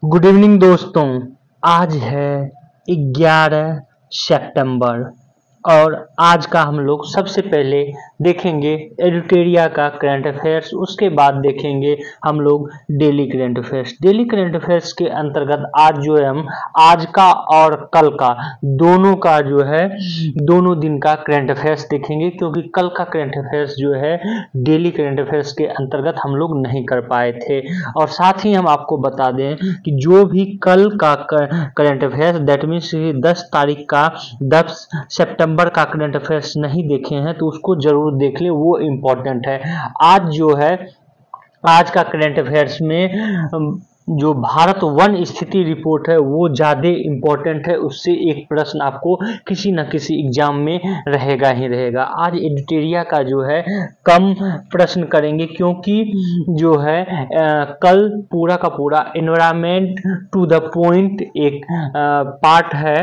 Good evening दोस्तों। आज है 11 सितंबर और आज का हम लोग सबसे पहले देखेंगे एडिटोरिया का करंट अफेयर्स। उसके बाद देखेंगे हम लोग daily current affairs. Daily current affairs के अंतर्गत आज जो है हम आज का और कल का दोनों का जो है दोनों दिन का करंट अफेयर्स देखेंगे, क्योंकि कल का करंट अफेयर्स जो है डेली करंट अफेयर्स के अंतर्गत हम लोग नहीं कर पाए थे। और साथ ही हम आपको बता दें कि जो भी कल का करंट अफेयर्स दैट मीन्स 10 तारीख का 10 सितंबर का करंट अफेयर्स नहीं देखे हैं तो उसको जरूर देख लें, वो इम्पोर्टेंट है। आज जो है आज का करंट अफेयर्स में जो भारत वन स्थिति रिपोर्ट है वो ज़्यादा इम्पोर्टेंट है, उससे एक प्रश्न आपको किसी न किसी एग्जाम में रहेगा ही रहेगा। आज एडिटोरिया का जो है कम प्रश्न करेंगे, क्योंकि जो है कल पूरा का पूरा एनवायरमेंट टू द पॉइंट एक पार्ट है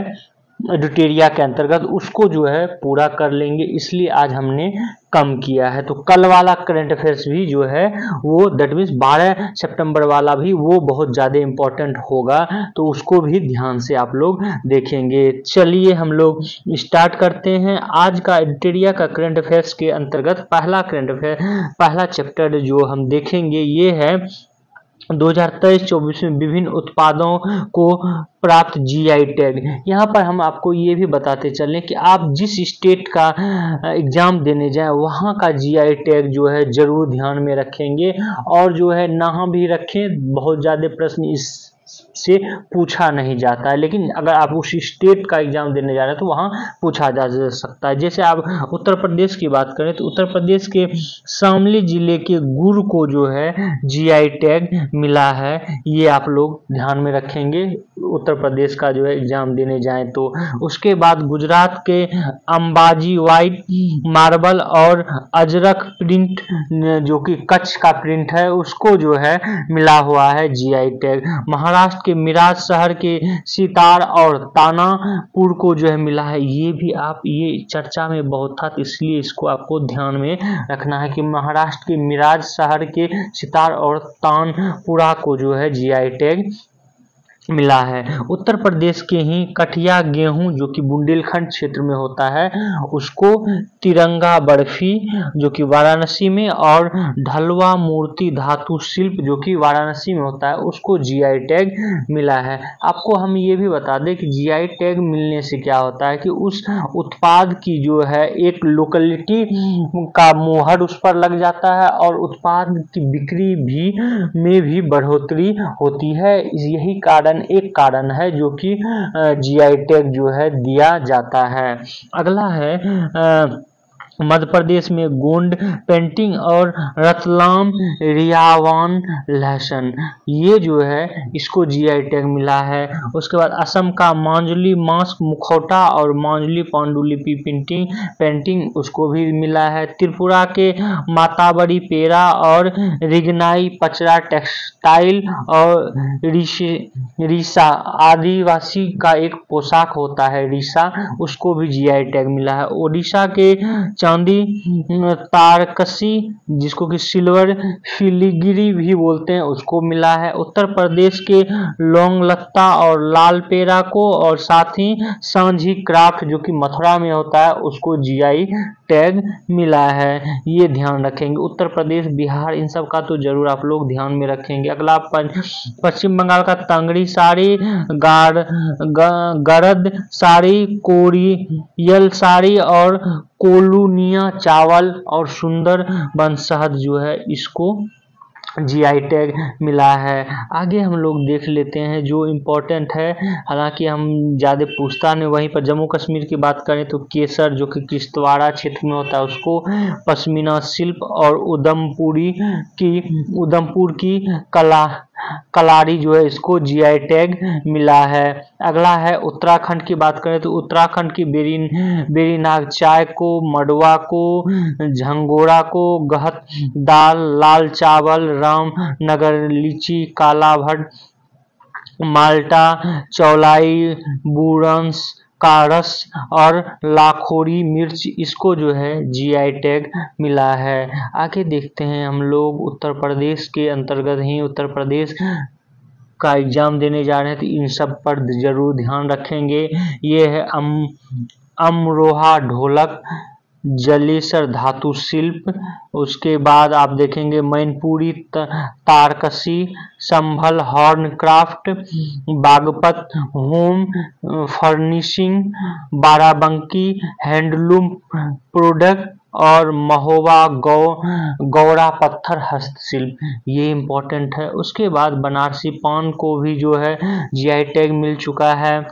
एडिटोरिया के अंतर्गत, उसको जो है पूरा कर लेंगे, इसलिए आज हमने कम किया है। तो कल वाला करंट अफेयर्स भी जो है वो दैट मीन्स 12 सितंबर वाला भी वो बहुत ज़्यादा इम्पोर्टेंट होगा, तो उसको भी ध्यान से आप लोग देखेंगे। चलिए हम लोग स्टार्ट करते हैं। आज का एडिटोरिया का करंट अफेयर्स के अंतर्गत पहला करंट अफेयर पहला चैप्टर जो हम देखेंगे ये है 2023-24 में विभिन्न उत्पादों को प्राप्त जीआई टैग। यहाँ पर हम आपको ये भी बताते चलें कि आप जिस स्टेट का एग्जाम देने जाएं वहाँ का जीआई टैग जो है जरूर ध्यान में रखेंगे, और जो है ना भी रखें, बहुत ज़्यादा प्रश्न इस से पूछा नहीं जाता है, लेकिन अगर आप उस स्टेट का एग्जाम देने जा रहे हैं तो वहाँ पूछा जा सकता है। जैसे आप उत्तर प्रदेश की बात करें तो उत्तर प्रदेश के शामली जिले के गुड़ को जो है जीआई टैग मिला है, ये आप लोग ध्यान में रखेंगे उत्तर प्रदेश का जो है एग्जाम देने जाएं तो। उसके बाद गुजरात के अंबाजी व्हाइट मार्बल और अजरक प्रिंट जो कि कच्छ का प्रिंट है उसको जो है मिला हुआ है जीआई टैग। महाराष्ट्र के मिराज शहर के सितार और तानापुर को जो है मिला है, ये भी आप ये चर्चा में बहुत था, तो इसलिए इसको आपको ध्यान में रखना है कि महाराष्ट्र के मिराज शहर के सितार और तानपुरा को जो है जीआई टैग मिला है। उत्तर प्रदेश के ही कठिया गेहूं जो कि बुंदेलखंड क्षेत्र में होता है उसको तिरंगा बर्फी जो कि वाराणसी में, और ढलवा मूर्ति धातु शिल्प जो कि वाराणसी में होता है उसको जीआई टैग मिला है। आपको हम ये भी बता दें कि जीआई टैग मिलने से क्या होता है कि उस उत्पाद की जो है एक लोकेलिटी का मोहर उस पर लग जाता है और उत्पाद की बिक्री भी में भी बढ़ोतरी होती है। यही एक कारण है जो कि जीआई टैग जो है दिया जाता है। अगला है मध्य प्रदेश में गोंड पेंटिंग और रतलाम रियावान लहसन, ये जो है इसको जीआई टैग मिला है। उसके बाद असम का मांजुली मास्क मुखौटा और मांजुली पांडुलिपि पेंटिंग उसको भी मिला है। त्रिपुरा के माताबड़ी पेरा और रिगनाई पचरा टेक्सटाइल और रीसा आदिवासी का एक पोशाक होता है रीसा, उसको भी जीआई टैग मिला है। ओडिशा के चांदी तारकसी जिसको कि सिल्वर फिलिगिरी भी बोलते हैं उसको मिला है। उत्तर प्रदेश के लौंगलत्ता और लाल पेरा को, और साथ ही सांझी क्राफ्ट जो कि मथुरा में होता है उसको जीआई टैग मिला है, ये ध्यान रखेंगे। उत्तर प्रदेश बिहार इन सब का तो जरूर आप लोग ध्यान में रखेंगे। अगला पश्चिम बंगाल का तंगड़ी साड़ी गरद साड़ी कोरियल साड़ी और कोलूनिया चावल और सुंदर बन शहद जो है इसको जीआई टैग मिला है। आगे हम लोग देख लेते हैं जो इम्पोर्टेंट है, हालांकि हम ज़्यादा पूछता नहीं। वहीं पर जम्मू कश्मीर की बात करें तो केसर जो कि किश्तवाड़ा क्षेत्र में होता है उसको पश्मीना शिल्प, और उधमपुर की कलारी जो है इसको जीआई टैग मिला है। अगला है उत्तराखंड की बात करें तो उत्तराखंड की बेरीनाग चाय को, मडवा को, झंगोरा को, गहत दाल, लाल चावल, रामनगर लीची, काला भट्ट, माल्टा, चौलाई, बुरंस का रस और लाखोरी मिर्च इसको जो है जीआई टैग मिला है। आगे देखते हैं हम लोग उत्तर प्रदेश के अंतर्गत ही उत्तर प्रदेश का एग्जाम देने जा रहे हैं तो इन सब पर जरूर ध्यान रखेंगे। ये है अमरोहा ढोलक, जलेसर धातु शिल्प, उसके बाद आप देखेंगे Mainpuri tarkashi, Sambhal horn craft, Baghpat home furnishing, Barabanki handloom product और महोबा गौड़ा पत्थर हस्तशिल्प, ये इम्पोर्टेंट है। उसके बाद बनारसी पान को भी जो है जीआई टैग मिल चुका है।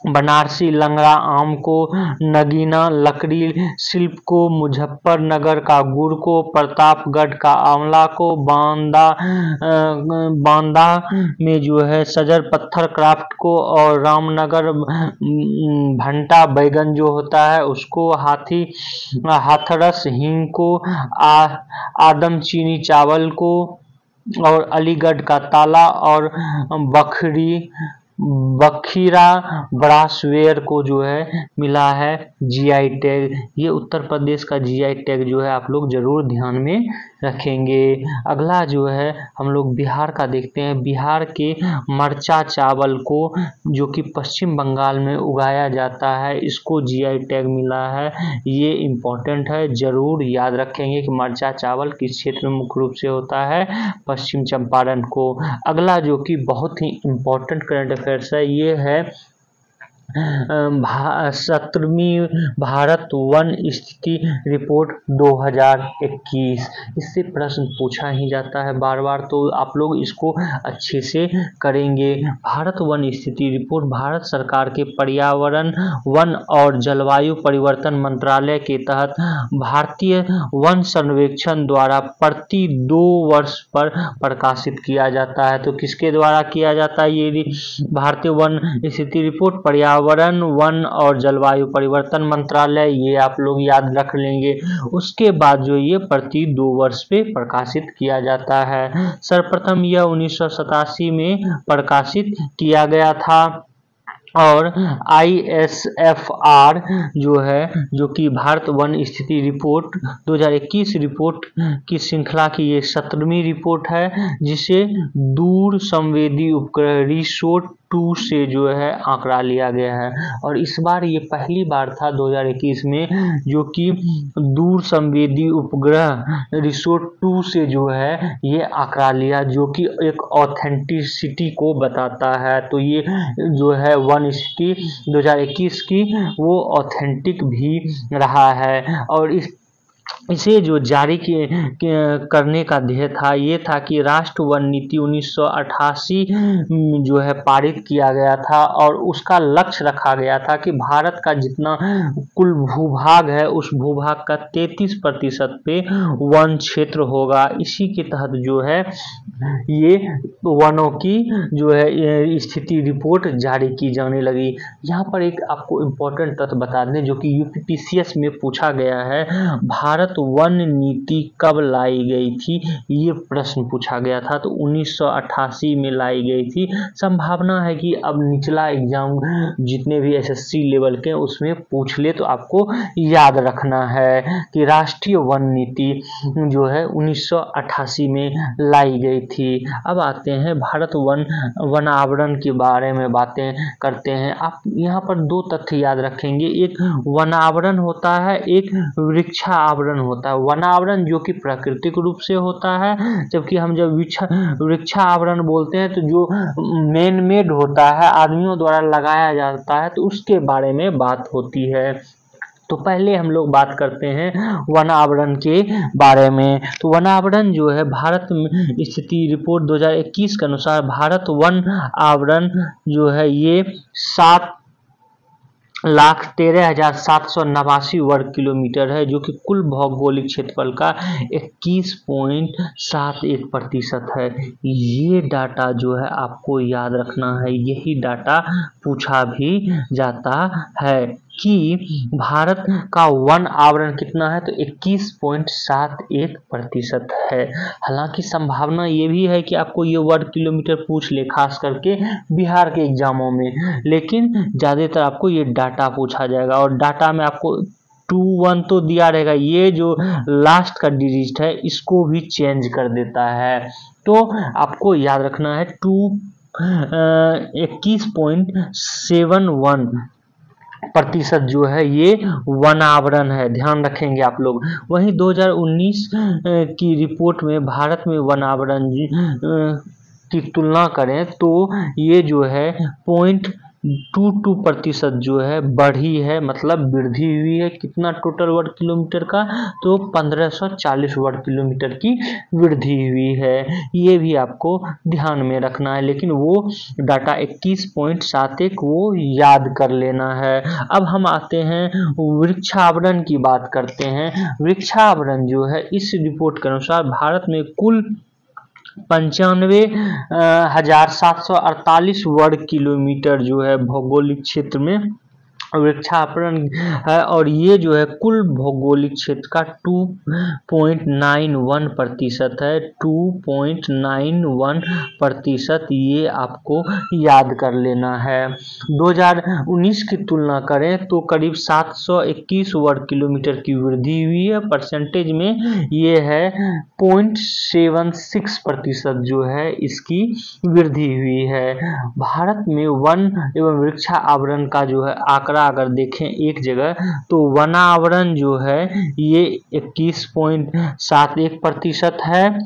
बनारसी लंगड़ा आम को, नगीना लकड़ी शिल्प को, मुजफ्फरनगर का गुड़ को, प्रतापगढ़ का आंवला को, बांदा में जो है सजर पत्थर क्राफ्ट को, और रामनगर भंटा बैगन जो होता है उसको, हाथरस हींग को, आदम चीनी चावल को, और अलीगढ़ का ताला और बखीरा ब्रासवेयर को जो है मिला है जीआई टैग। ये उत्तर प्रदेश का जीआई टैग जो है आप लोग जरूर ध्यान में रखेंगे। अगला जो है हम लोग बिहार का देखते हैं। बिहार के मरचा चावल को, जो कि पश्चिम बंगाल में उगाया जाता है, इसको जीआई टैग मिला है। ये इम्पोर्टेंट है, जरूर याद रखेंगे कि मरचा चावल किस क्षेत्र में मुख्य रूप से होता है, पश्चिम चंपारण को। अगला जो कि बहुत ही इम्पोर्टेंट करंट अफेयर्स है, ये है 17वीं भारत वन स्थिति रिपोर्ट 2021। इससे प्रश्न पूछा ही जाता है बार बार, तो आप लोग इसको अच्छे से करेंगे। भारत वन स्थिति रिपोर्ट भारत सरकार के पर्यावरण, वन और जलवायु परिवर्तन मंत्रालय के तहत भारतीय वन सर्वेक्षण द्वारा प्रति 2 वर्ष पर प्रकाशित किया जाता है। तो किसके द्वारा किया जाता है ये भारतीय वन स्थिति रिपोर्ट? पर्यावरण, वन और जलवायु परिवर्तन मंत्रालय, ये आप लोग याद रख लेंगे। उसके बाद जो ये प्रति 2 वर्ष पे प्रकाशित किया जाता है। सर्वप्रथम यह 1987 में प्रकाशित किया गया था। और ISFR जो है, जो कि भारत वन स्थिति रिपोर्ट 2021 रिपोर्ट की श्रृंखला की ये 17वीं रिपोर्ट है, जिसे दूर संवेदी उपग्रह रिसोट 2 से जो है आंकड़ा लिया गया है। और इस बार ये पहली बार था 2021 में जो कि दूर संवेदी उपग्रह रिसोट 2 से जो है ये आंकड़ा लिया, जो कि एक ऑथेंटिसिटी को बताता है। तो ये जो है वन स्थिति 2021 की वो ऑथेंटिक भी रहा है। और इसे जो जारी करने का ध्येय था, ये था कि राष्ट्रीय वन नीति 1988 जो है पारित किया गया था, और उसका लक्ष्य रखा गया था कि भारत का जितना कुल भूभाग है उस भूभाग का 33% पे वन क्षेत्र होगा। इसी के तहत जो है ये वनों की जो है स्थिति रिपोर्ट जारी की जाने लगी। यहाँ पर एक आपको इम्पोर्टेंट तथ्य बता दें जो कि यूपीपीसीएस में पूछा गया है, भारत वन नीति कब लाई गई थी, ये प्रश्न पूछा गया था। तो 1988 में लाई गई थी। संभावना है कि अब निचला एग्जाम जितने भी एसएससी लेवल के उसमें पूछ ले, तो आपको याद रखना है कि राष्ट्रीय वन नीति जो है 1988 में लाई गई थी। अब आते हैं भारत वन आवरण के बारे में बातें करते हैं। आप यहाँ पर 2 तथ्य याद रखेंगे, एक वन आवरण होता है, एक वृक्षा आवरण होता है। वन आवरण जो कि प्राकृतिक रूप से होता है, जबकि हम जब वृक्षा आवरण बोलते हैं तो जो मैन मेड होता है, आदमियों द्वारा लगाया जाता है, तो उसके बारे में बात होती है। तो पहले हम लोग बात करते हैं वन आवरण के बारे में। तो वन आवरण जो है भारत स्थिति रिपोर्ट 2021 के अनुसार भारत वन आवरण जो है ये 7,13,789 वर्ग किलोमीटर है, जो कि कुल भौगोलिक क्षेत्रफल का 21.71% है। ये डाटा जो है आपको याद रखना है, यही डाटा पूछा भी जाता है कि भारत का वन आवरण कितना है, तो 21.71% है। हालांकि संभावना ये भी है कि आपको ये वर्ग किलोमीटर पूछ ले, खास करके बिहार के एग्जामों में, लेकिन ज़्यादातर आपको ये डाटा पूछा जाएगा। और डाटा में आपको 21 तो दिया रहेगा, ये जो लास्ट का डिजिट है इसको भी चेंज कर देता है। तो आपको याद रखना है 21.71% जो है ये वन आवरण है, ध्यान रखेंगे आप लोग। वहीं 2019 की रिपोर्ट में भारत में वन आवरण की तुलना करें तो ये जो है 0.22% जो है बढ़ी है, मतलब वृद्धि हुई है। कितना टोटल वर्ग किलोमीटर का, तो 1540 वर्ग किलोमीटर की वृद्धि हुई है। ये भी आपको ध्यान में रखना है, लेकिन वो डाटा 21.71 वो याद कर लेना है। अब हम आते हैं वृक्षावरण की बात करते हैं। वृक्षावरण जो है इस रिपोर्ट के अनुसार भारत में कुल 95,748 वर्ग किलोमीटर जो है भौगोलिक क्षेत्र में वृक्षावरण है, और ये जो है कुल भौगोलिक क्षेत्र का 2.91% है। 2.91% ये आपको याद कर लेना है। 2019 की तुलना करें तो करीब 721 वर्ग किलोमीटर की वृद्धि हुई है। परसेंटेज में ये है 0.76% जो है इसकी वृद्धि हुई है। भारत में वन एवं वृक्षा आवरण का जो है आंकड़ा अगर देखें एक जगह, तो वनावरण जो है ये 21.71% है।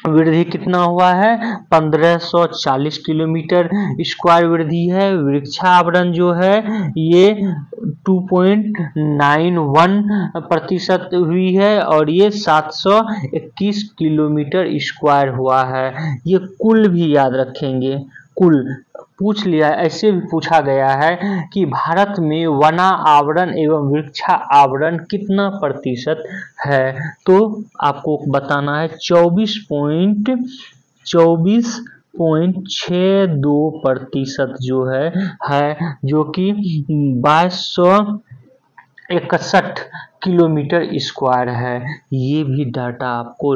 वृद्धि कितना हुआ है, 1540 किलोमीटर स्क्वायर वृद्धि है। वृक्षावरण जो है ये 2.91% हुई है, और ये 721 किलोमीटर स्क्वायर हुआ है। ये कुल भी याद रखेंगे, कुल पूछ लिया, ऐसे भी पूछा गया है कि भारत में वना आवरण एवं वृक्षा आवरण कितना प्रतिशत है, तो आपको बताना है 24.62% जो है जो कि 2261 किलोमीटर स्क्वायर है। ये भी डाटा आपको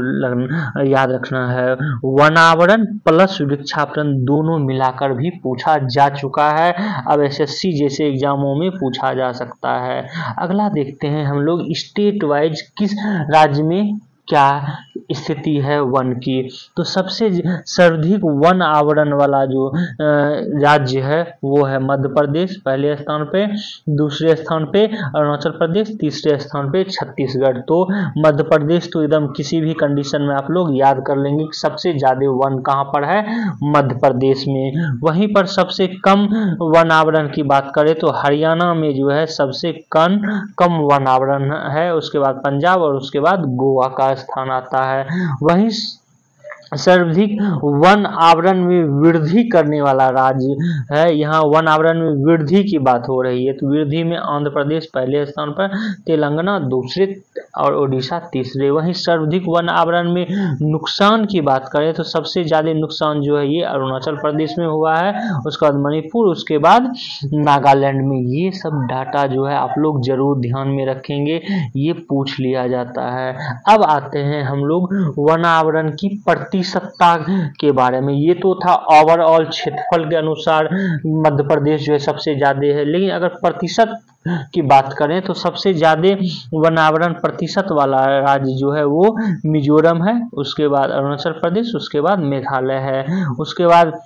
याद रखना है। वनावरण प्लस वृक्षावरण दोनों मिलाकर भी पूछा जा चुका है। अब एसएससी जैसे एग्जामों में पूछा जा सकता है। अगला देखते हैं हम लोग स्टेट वाइज किस राज्य में क्या स्थिति है वन की। तो सबसे सर्वाधिक वन आवरण वाला जो राज्य है वो है मध्य प्रदेश पहले स्थान पे, दूसरे स्थान पे अरुणाचल प्रदेश, तीसरे स्थान पे छत्तीसगढ़। तो मध्य प्रदेश तो एकदम किसी भी कंडीशन में आप लोग याद कर लेंगे कि सबसे ज्यादा वन कहाँ पर है, मध्य प्रदेश में। वहीं पर सबसे कम वन आवरण की बात करें तो हरियाणा में जो है सबसे कम वन आवरण है, उसके बाद पंजाब और उसके बाद गोवा का स्थान आता है। वहीं सर्वाधिक वन आवरण में वृद्धि करने वाला राज्य है, यहाँ वन आवरण में वृद्धि की बात हो रही है, तो वृद्धि में आंध्र प्रदेश पहले स्थान पर, तेलंगाना दूसरे और ओडिशा तीसरे। वहीं सर्वाधिक वन आवरण में नुकसान की बात करें तो सबसे ज्यादा नुकसान जो है ये अरुणाचल प्रदेश में हुआ है, उसके बाद मणिपुर, उसके बाद नागालैंड में। ये सब डाटा जो है आप लोग जरूर ध्यान में रखेंगे, ये पूछ लिया जाता है। अब आते हैं हम लोग वन आवरण की प्रतिशतता के बारे में। ये तो था ओवरऑल क्षेत्रफल के अनुसार मध्य प्रदेश जो है सबसे ज्यादा है, लेकिन अगर प्रतिशत की बात करें तो सबसे ज्यादा वन आवरण प्रतिशत वाला राज्य जो है वो मिजोरम है, उसके बाद अरुणाचल प्रदेश, उसके बाद मेघालय है, उसके बाद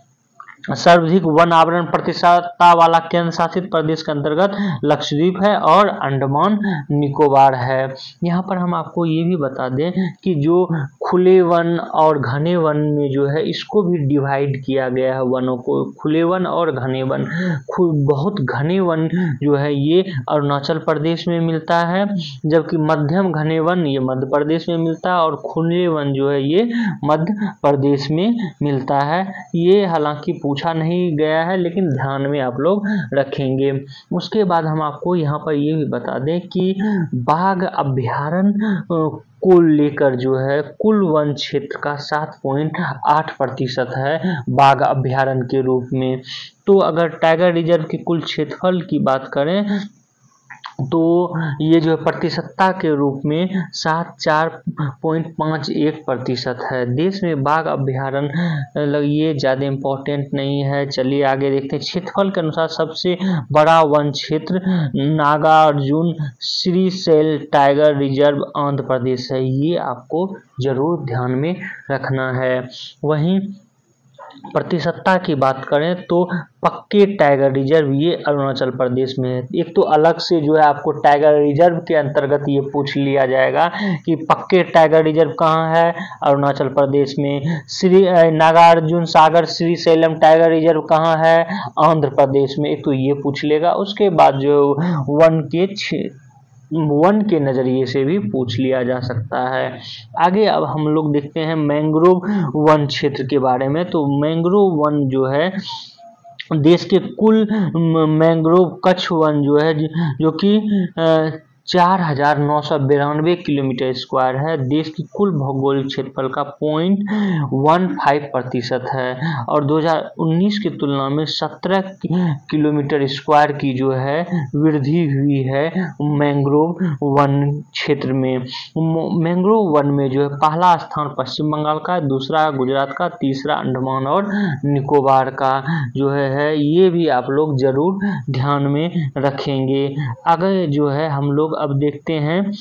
सर्वाधिक वन आवरण प्रतिशतता वाला केंद्र शासित प्रदेश के अंतर्गत लक्षद्वीप है और अंडमान निकोबार है। यहाँ पर हम आपको ये भी बता दें कि जो खुले वन और घने वन में जो है इसको भी डिवाइड किया गया है वनों को, खुले वन और घने वन। बहुत घने वन जो है ये अरुणाचल प्रदेश में मिलता है, जबकि मध्यम घने वन ये मध्य प्रदेश में मिलता है, और खुले वन जो है ये मध्य प्रदेश में मिलता है। ये हालांकि पूछा नहीं गया है, लेकिन ध्यान में आप लोग रखेंगे। उसके बाद हम आपको यहाँ पर ये भी बता दें कि बाघ अभ्यारण्य को लेकर जो है कुल वन क्षेत्र का 7.8% है बाघ अभ्यारण्य के रूप में। तो अगर टाइगर रिजर्व की कुल क्षेत्रफल की बात करें तो ये जो है प्रतिशतता के रूप में 74.51% है। देश में बाघ अभ्यारण्य ये ज़्यादा इम्पोर्टेंट नहीं है। चलिए आगे देखते हैं। क्षेत्रफल के अनुसार सबसे बड़ा वन क्षेत्र नागार्जुन श्रीशैल टाइगर रिजर्व आंध्र प्रदेश है, ये आपको जरूर ध्यान में रखना है। वहीं प्रतिशतता की बात करें तो पक्के टाइगर रिजर्व ये अरुणाचल प्रदेश में है। एक तो अलग से जो है आपको टाइगर रिजर्व के अंतर्गत ये पूछ लिया जाएगा कि पक्के टाइगर रिजर्व कहाँ है, अरुणाचल प्रदेश में। नागार्जुन सागर श्रीशैलम टाइगर रिजर्व कहाँ है, आंध्र प्रदेश में। एक तो ये पूछ लेगा, उसके बाद जो वन के नजरिए से भी पूछ लिया जा सकता है। आगे अब हम लोग देखते हैं मैंग्रोव वन क्षेत्र के बारे में। तो मैंग्रोव वन जो है देश के कुल मैंग्रोव कच्छ वन जो है जो कि 4,992 किलोमीटर स्क्वायर है, देश की कुल भौगोलिक क्षेत्रफल का 0.15% है और 2019 की तुलना में 17 किलोमीटर स्क्वायर की जो है वृद्धि हुई है मैंग्रोव वन क्षेत्र में। मैंग्रोव वन में जो है पहला स्थान पश्चिम बंगाल का, दूसरा गुजरात का, तीसरा अंडमान और निकोबार का जो है ये भी आप लोग जरूर ध्यान में रखेंगे। अगर जो है हम लोग अब देखते हैं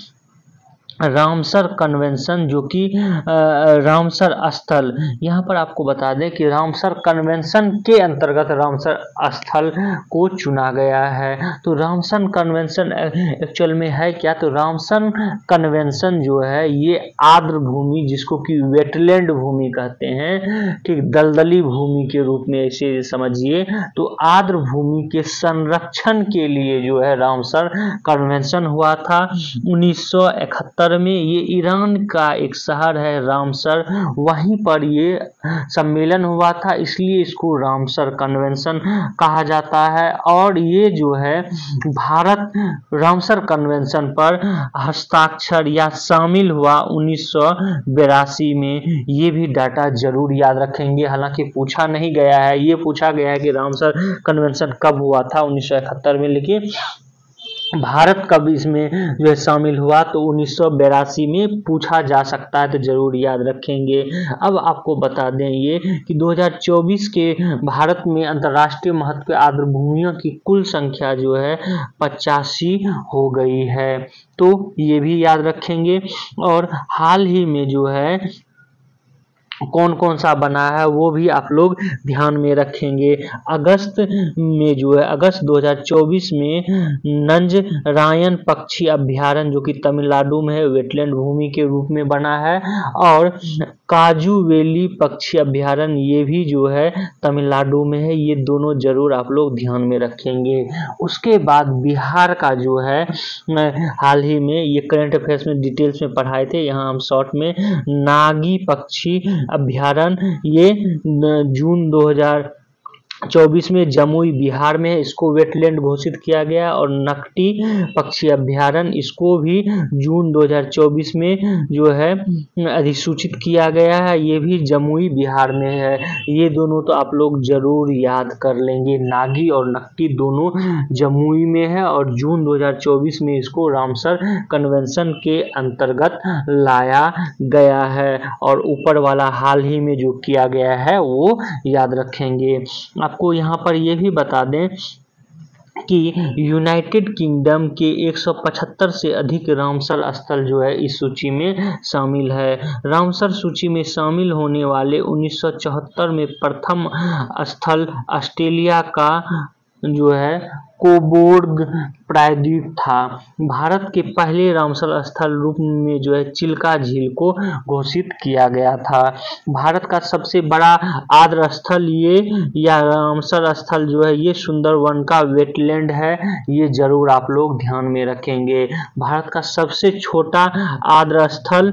रामसर कन्वेंशन, जो कि रामसर स्थल, यहाँ पर आपको बता दें कि रामसर कन्वेंशन के अंतर्गत रामसर स्थल को चुना गया है। तो रामसर कन्वेंशन एक्चुअल में है क्या, तो रामसर कन्वेंशन जो है ये आर्द्र भूमि, जिसको कि वेटलैंड भूमि कहते हैं, ठीक, दलदली भूमि के रूप में इसे समझिए। तो आर्द्र भूमि के संरक्षण के लिए जो है रामसर कन्वेंशन हुआ था 1971 में। ये ईरान का एक शहर है रामसर, वहीं पर ये सम्मेलन हुआ था, इसलिए इसको रामसर कन्वेंशन कहा जाता है। और ये जो है भारत रामसर कन्वेंशन पर हस्ताक्षर या शामिल हुआ 1982 में। ये भी डाटा जरूर याद रखेंगे, हालांकि पूछा नहीं गया है, ये पूछा गया है कि रामसर कन्वेंशन कब हुआ था 1971 में, लेकिन भारत कब इसमें जो है शामिल हुआ तो 1982 में पूछा जा सकता है, तो जरूर याद रखेंगे। अब आपको बता दें ये कि 2024 के भारत में अंतर्राष्ट्रीय महत्व के आर्द्र भूमियों की कुल संख्या जो है 85 हो गई है, तो ये भी याद रखेंगे। और हाल ही में जो है कौन कौन सा बना है वो भी आप लोग ध्यान में रखेंगे। अगस्त में जो है अगस्त 2024 में नंजरायन पक्षी अभ्यारण्य, जो कि तमिलनाडु में है, वेटलैंड भूमि के रूप में बना है। और काजू वैली पक्षी अभ्यारण्य, ये भी जो है तमिलनाडु में है। ये दोनों जरूर आप लोग ध्यान में रखेंगे। उसके बाद बिहार का जो है हाल ही में, ये करंट अफेयर्स में डिटेल्स में पढ़ाए थे, यहाँ हम शॉर्ट में, नागी पक्षी अभ्यारण्य, ये जून 2024 में जमुई बिहार में इसको वेटलैंड घोषित किया गया। और नकटी पक्षी अभ्यारण्य, इसको भी जून 2024 में जो है अधिसूचित किया गया है, ये भी जमुई बिहार में है। ये दोनों तो आप लोग जरूर याद कर लेंगे, नागी और नकटी दोनों जमुई में है और जून 2024 में इसको रामसर कन्वेंशन के अंतर्गत लाया गया है। और ऊपर वाला हाल ही में जो किया गया है वो याद रखेंगे। आपको यहाँ पर ये भी बता दें कि यूनाइटेड किंगडम के 175 से अधिक रामसर स्थल जो है इस सूची में शामिल है। रामसर सूची में शामिल होने वाले 1974 में प्रथम स्थल ऑस्ट्रेलिया का जो है कोबोर्ग प्रायद्वीप था। भारत के पहले रामसर स्थल रूप में जो है चिल्का झील को घोषित किया गया था। भारत का सबसे बड़ा आर्द्र स्थल ये या रामसर स्थल जो है ये सुंदरवन का वेटलैंड है, ये जरूर आप लोग ध्यान में रखेंगे। भारत का सबसे छोटा आर्द्र स्थल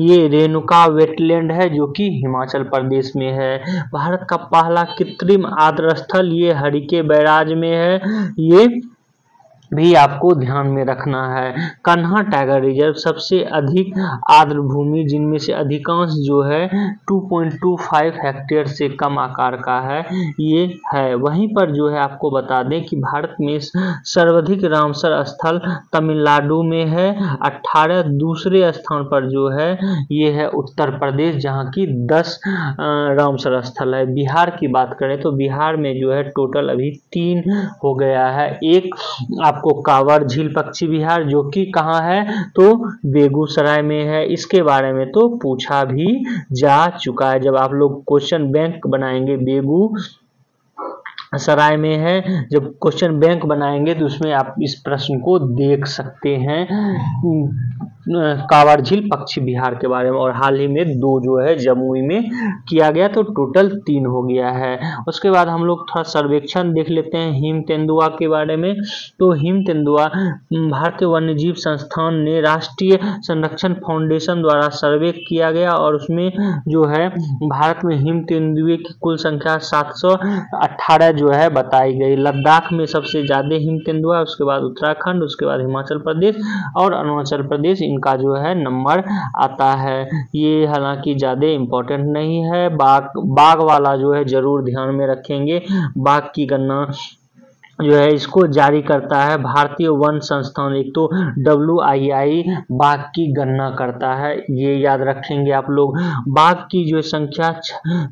ये रेणुका वेटलैंड है, जो कि हिमाचल प्रदेश में है। भारत का पहला कृत्रिम आर्द्र स्थल ये हरिके बैराज में है, ये भी आपको ध्यान में रखना है। कान्हा टाइगर रिजर्व सबसे अधिक आर्द्र भूमि, जिनमें से अधिकांश जो है 2.25 हेक्टेयर से कम आकार का है, ये है। वहीं पर जो है आपको बता दें कि भारत में सर्वाधिक रामसर स्थल तमिलनाडु में है 18। दूसरे स्थान पर जो है ये है उत्तर प्रदेश, जहां की 10 रामसर स्थल है। बिहार की बात करें तो बिहार में जो है टोटल अभी 3 हो गया है। एक आप आपको कांवर झील पक्षी विहार, जो कि कहाँ है, तो बेगूसराय में है। इसके बारे में तो पूछा भी जा चुका है। जब आप लोग क्वेश्चन बैंक बनाएंगे, बेगूसराय में है, जब क्वेश्चन बैंक बनाएंगे तो उसमें आप इस प्रश्न को देख सकते हैं, कांवर झील पक्षी विहार के बारे में। और हाल ही में 2 जो है जमुई में किया गया, तो टोटल 3 हो गया है। उसके बाद हम लोग थोड़ा सर्वेक्षण देख लेते हैं हिम तेंदुआ के बारे में। तो हिम तेंदुआ भारतीय वन्यजीव संस्थान ने राष्ट्रीय संरक्षण फाउंडेशन द्वारा सर्वे किया गया, और उसमें जो है भारत में हिम तेंदुए की कुल संख्या 718 जो है बताई गई। लद्दाख में सबसे ज्यादा हिम तेंदुआ, उसके बाद उत्तराखंड, उसके बाद हिमाचल प्रदेश और अरुणाचल प्रदेश, इनका जो है नंबर आता है। ये हालांकि ज्यादा इम्पोर्टेंट नहीं है। बाघ वाला जो है जरूर ध्यान में रखेंगे। बाघ की गणना जो है इसको जारी करता है भारतीय वन संस्थान। एक तो WII बाघ की गणना करता है, ये याद रखेंगे आप लोग। बाघ की जो संख्या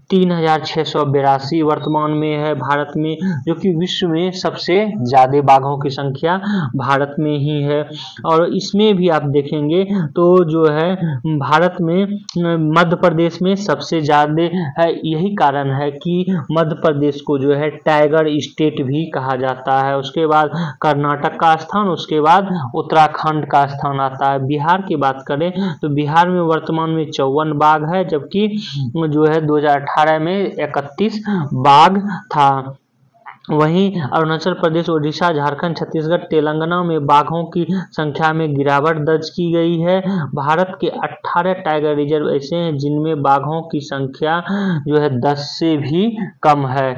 3682 वर्तमान में है भारत में, जो कि विश्व में सबसे ज्यादा बाघों की संख्या भारत में ही है। और इसमें भी आप देखेंगे तो जो है भारत में मध्य प्रदेश में सबसे ज्यादा है। यही कारण है कि मध्य प्रदेश को जो है टाइगर स्टेट भी कहा जाता है। उसके बाद कर्नाटक का स्थान, उसके बाद उत्तराखंड का स्थान आता है। बिहार की बात करें तो बिहार में वर्तमान में 54 बाघ है, जबकि जो है 2018 में 31 बाघ था। वहीं अरुणाचल प्रदेश, ओडिशा, झारखंड, छत्तीसगढ़, तेलंगाना में बाघों की संख्या में गिरावट दर्ज की गई है। भारत के 18 टाइगर रिजर्व ऐसे हैं जिनमें बाघों की संख्या जो है 10 से भी कम है।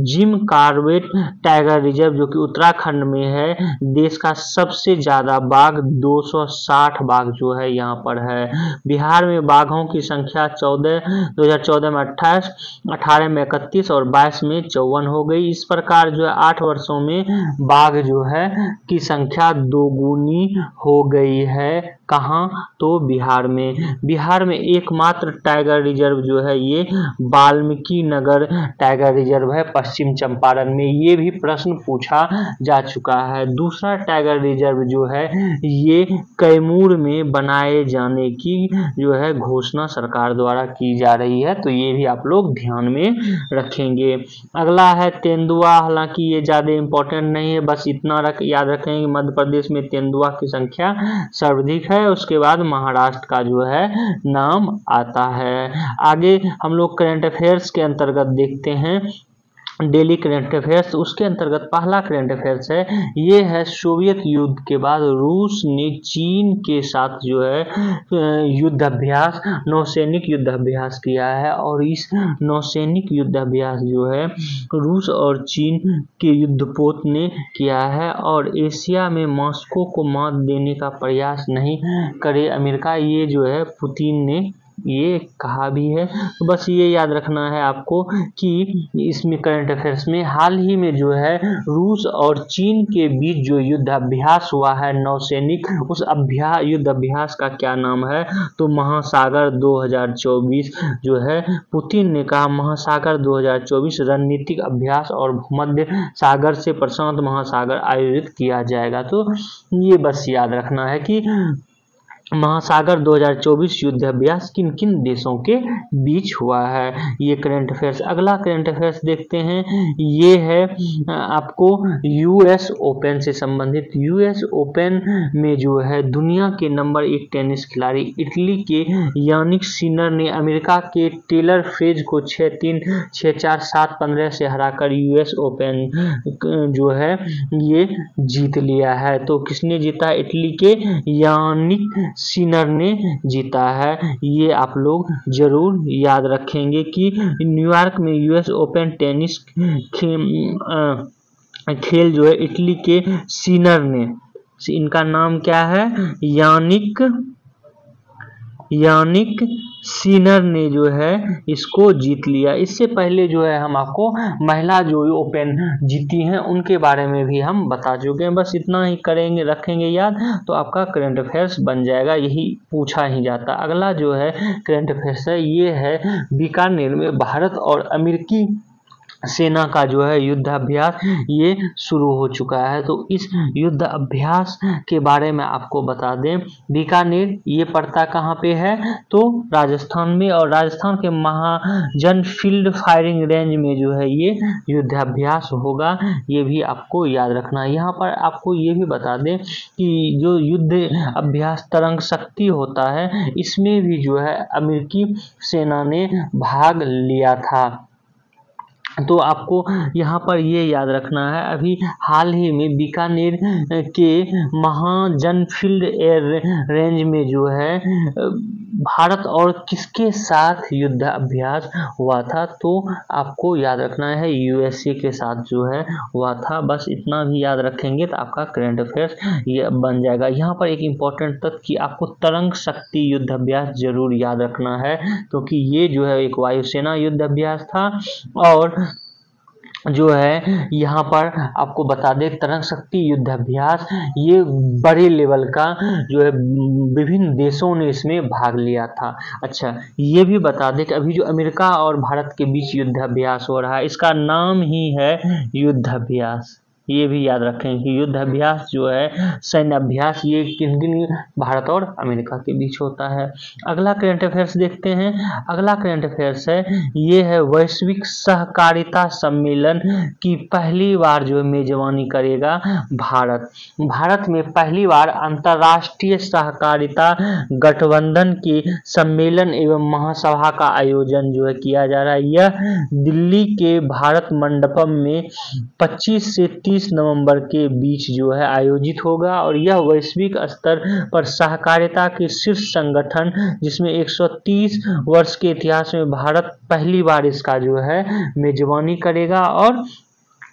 जिम कॉर्बेट टाइगर रिजर्व जो कि उत्तराखंड में है, देश का सबसे ज्यादा बाघ 260 बाघ जो है यहाँ पर है। बिहार में बाघों की संख्या 2014 में 28, 18 में 31 और 22 में 54 हो गई। इस प्रकार जो है 8 वर्षों में बाघ जो है की संख्या 2 गुनी हो गई है। कहाँ, तो बिहार में। बिहार में एकमात्र टाइगर रिजर्व जो है ये वाल्मीकि नगर टाइगर रिजर्व है पश्चिम चंपारण में। ये भी प्रश्न पूछा जा चुका है। दूसरा टाइगर रिजर्व जो है ये कैमूर में बनाए जाने की जो है घोषणा सरकार द्वारा की जा रही है, तो ये भी आप लोग ध्यान में रखेंगे। अगला है तेंदुआ। हालांकि ये ज्यादा इंपॉर्टेंट नहीं है, बस इतना याद रखेंगे मध्य प्रदेश में तेंदुआ की संख्या सर्वाधिक है। उसके बाद महाराष्ट्र का जो है नाम आता है। आगे हम लोग करंट अफेयर्स के अंतर्गत देखते हैं डेली करंट अफेयर्स। उसके अंतर्गत पहला करंट अफेयर्स है, ये है सोवियत युद्ध के बाद रूस ने चीन के साथ जो है युद्ध अभ्यास, नौसैनिक युद्ध अभ्यास किया है। और इस नौसैनिक युद्ध अभ्यास जो है रूस और चीन के युद्धपोत ने किया है। और एशिया में मॉस्को को मात देने का प्रयास नहीं करे अमेरिका, ये जो है पुतिन ने ये कहा भी है। तो बस ये याद रखना है आपको कि इसमें करंट अफेयर्स में हाल ही में जो है रूस और चीन के बीच जो युद्ध अभ्यास हुआ है नौसैनिक, उस युद्ध अभ्यास का क्या नाम है, तो महासागर 2024 जो है। पुतिन ने कहा महासागर 2024 रणनीतिक अभ्यास और भूमध्य सागर से प्रशांत महासागर आयोजित किया जाएगा। तो ये बस याद रखना है कि महासागर 2024 युद्ध अभ्यास किन किन देशों के बीच हुआ है। ये करंट अफेयर्स। अगला करंट अफेयर्स देखते हैं, ये है आपको US ओपन से संबंधित। US ओपन में जो है दुनिया के नंबर 1 टेनिस खिलाड़ी इटली के यानिक सिनर ने अमेरिका के टेलर फ्रेज को 6-3, 6-4, 7-15 से हराकर US ओपन जो है ये जीत लिया है। तो किसने जीता? इटली के यानिक सिनर ने जीता है। ये आप लोग जरूर याद रखेंगे कि न्यूयॉर्क में US ओपन टेनिस खेल जो है इटली के सिनर ने, इनका नाम क्या है, यानिक सिनर ने जो है इसको जीत लिया। इससे पहले जो है हम आपको महिला जो ओपन जीती हैं उनके बारे में भी हम बता चुके हैं। बस इतना ही करेंगे, रखेंगे याद, तो आपका करंट अफेयर्स बन जाएगा। यही पूछा ही जाता। अगला जो है करंट अफेयर्स है, ये है बीकानेर में भारत और अमेरिकी सेना का जो है युद्ध अभ्यास ये शुरू हो चुका है। तो इस युद्ध अभ्यास के बारे में आपको बता दें, बीकानेर ये पड़ता कहाँ पे है, तो राजस्थान में, और राजस्थान के महाजन फील्ड फायरिंग रेंज में जो है ये युद्ध अभ्यास होगा, ये भी आपको याद रखना है। यहाँ पर आपको ये भी बता दें कि जो युद्ध अभ्यास तरंग शक्ति होता है, इसमें भी जो है अमेरिकी सेना ने भाग लिया था। तो आपको यहाँ पर ये याद रखना है, अभी हाल ही में बीकानेर के महाजन फील्ड एयर रेंज में जो है भारत और किसके साथ युद्ध अभ्यास हुआ था, तो आपको याद रखना है यूएसए के साथ जो है हुआ था। बस इतना भी याद रखेंगे तो आपका करंट अफेयर्स ये बन जाएगा। यहाँ पर एक इम्पॉर्टेंट तथ्य कि आपको तरंग शक्ति युद्ध अभ्यास जरूर याद रखना है, क्योंकि ये जो है एक वायुसेना युद्ध अभ्यास था, और जो है यहाँ पर आपको बता दें तरंग शक्ति युद्ध अभ्यास ये बड़े लेवल का जो है विभिन्न देशों ने इसमें भाग लिया था। अच्छा, ये भी बता दें कि अभी जो अमेरिका और भारत के बीच युद्ध अभ्यास हो रहा है, इसका नाम ही है युद्ध अभ्यास। ये भी याद रखें कि युद्ध अभ्यास जो है सैन्य अभ्यास ये किन किन भारत और अमेरिका के बीच होता है। अगला करंट अफेयर्स देखते हैं। अगला करंट अफेयर्स है, ये है वैश्विक सहकारिता सम्मेलन की पहली बार जो मेजबानी करेगा भारत। भारत में पहली बार अंतर्राष्ट्रीय सहकारिता गठबंधन के सम्मेलन एवं महासभा का आयोजन जो है किया जा रहा है। यह दिल्ली के भारत मंडपम में 25 से 30 नवंबर के बीच जो है आयोजित होगा, और यह वैश्विक स्तर पर सहकारिता के शीर्ष संगठन जिसमें 130 वर्ष के इतिहास में भारत पहली बार इसका जो है मेजबानी करेगा, और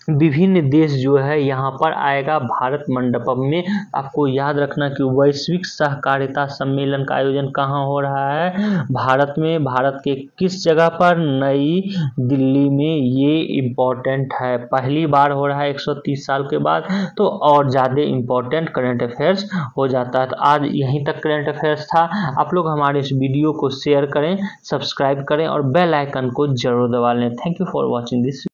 विभिन्न देश जो है यहाँ पर आएगा भारत मंडपम में। आपको याद रखना कि वैश्विक सहकारिता सम्मेलन का आयोजन कहाँ हो रहा है, भारत में। भारत के किस जगह पर, नई दिल्ली में। ये इम्पोर्टेंट है, पहली बार हो रहा है 130 साल के बाद, तो और ज़्यादा इम्पोर्टेंट करंट अफेयर्स हो जाता है। तो आज यहीं तक करंट अफेयर्स था। आप लोग हमारे इस वीडियो को शेयर करें, सब्सक्राइब करें और बेल आइकन को जरूर दबा लें। Thank you for watching this.